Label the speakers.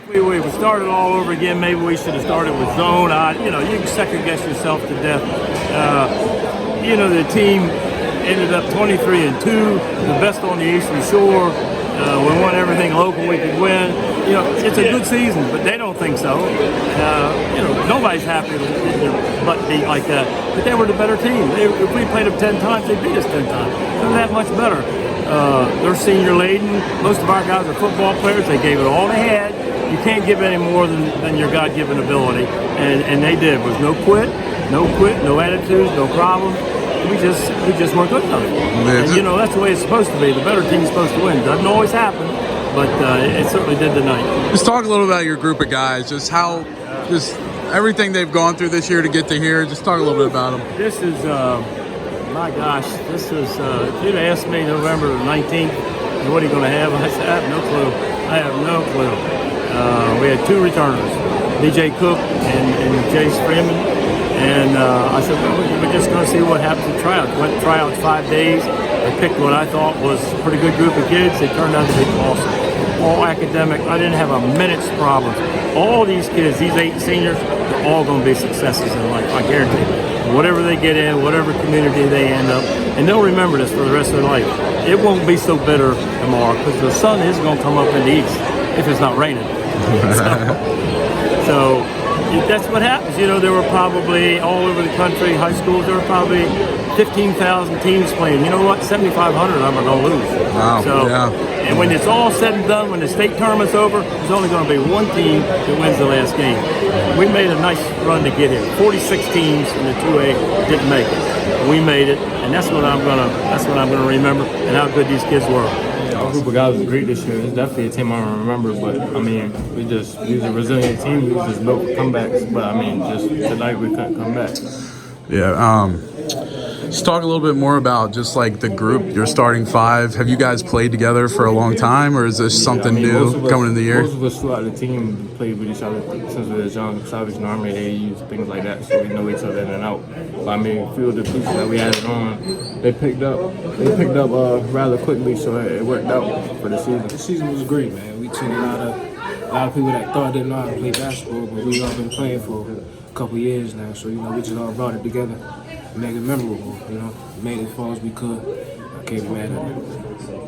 Speaker 1: We started all over again. Maybe we should have started with zone. You know, you can second guess yourself to death. You know, the team ended up 23-2, the best on the Eastern Shore. We won everything local we could win. You know, it's a good season, but they don't think so. You know, nobody's happy to get their butt beat like that. But they were the better team. If we played them 10 times, they beat us 10 times. They're that much better. They're senior laden. Most of our guys are football players. They gave it all they had. You can't give any more than your God-given ability, and they did. There was no quit, no attitudes, no problem. We just weren't good enough. And you know, that's the way it's supposed to be. The better team's supposed to win. Doesn't always happen, but it certainly did tonight.
Speaker 2: Just talk a little about your group of guys, just how, just everything they've gone through this year to get to here. Just talk a little bit about them.
Speaker 1: This is, my gosh, this is, if you'd asked me November 19th, what are you going to have? I said, I have no clue. I have no clue. We had 2 returners, DJ Cook and Jayce Freeman. And I said, well, we're just going to see what happens at tryouts. Went to tryouts 5 days. I picked what I thought was a pretty good group of kids. They turned out to be awesome. All academic. I didn't have a minute's problems. All these kids, these 8 seniors, they're all going to be successes in life. I guarantee you. Whatever they get in, whatever community they end up, and they'll remember this for the rest of their life. It won't be so bitter tomorrow because the sun is going to come up in the east if it's not raining. So that's what happens. You know, there were probably all over the country, high schools, there were probably 15,000 teams playing. You know what? 7,500 of them are going to lose.
Speaker 2: Wow.
Speaker 1: So,
Speaker 2: yeah.
Speaker 1: And when it's all said and done, when the state tournament's over, there's only going to be one team that wins the last game. We made a nice run to get here. 46 teams in the 2A didn't make it. We made it, and that's what I'm gonna remember, and how good these kids were.
Speaker 3: Our group of guys was great this year. It's definitely a team I remember, but I mean, we was a resilient team. We was just built for comebacks, but I mean, just tonight we couldn't come back.
Speaker 2: Yeah. Just talk a little bit more about just like the group, your starting 5. Have you guys played together for a long time, or is this something new coming in the year?
Speaker 3: Most of us throughout the team played with each other since we were young, Salvation Army, AAUs, things like that, so we know each other in and out. But I mean, a few of the pieces that we added on, they picked up rather quickly, so it worked out for the season.
Speaker 4: The season was great, man. We took a lot of people that thought didn't know how to play basketball, but we all been playing for a couple years now, so you know, we just all brought it together. Make it memorable, you know, made it as far as we could. I can't be mad at it.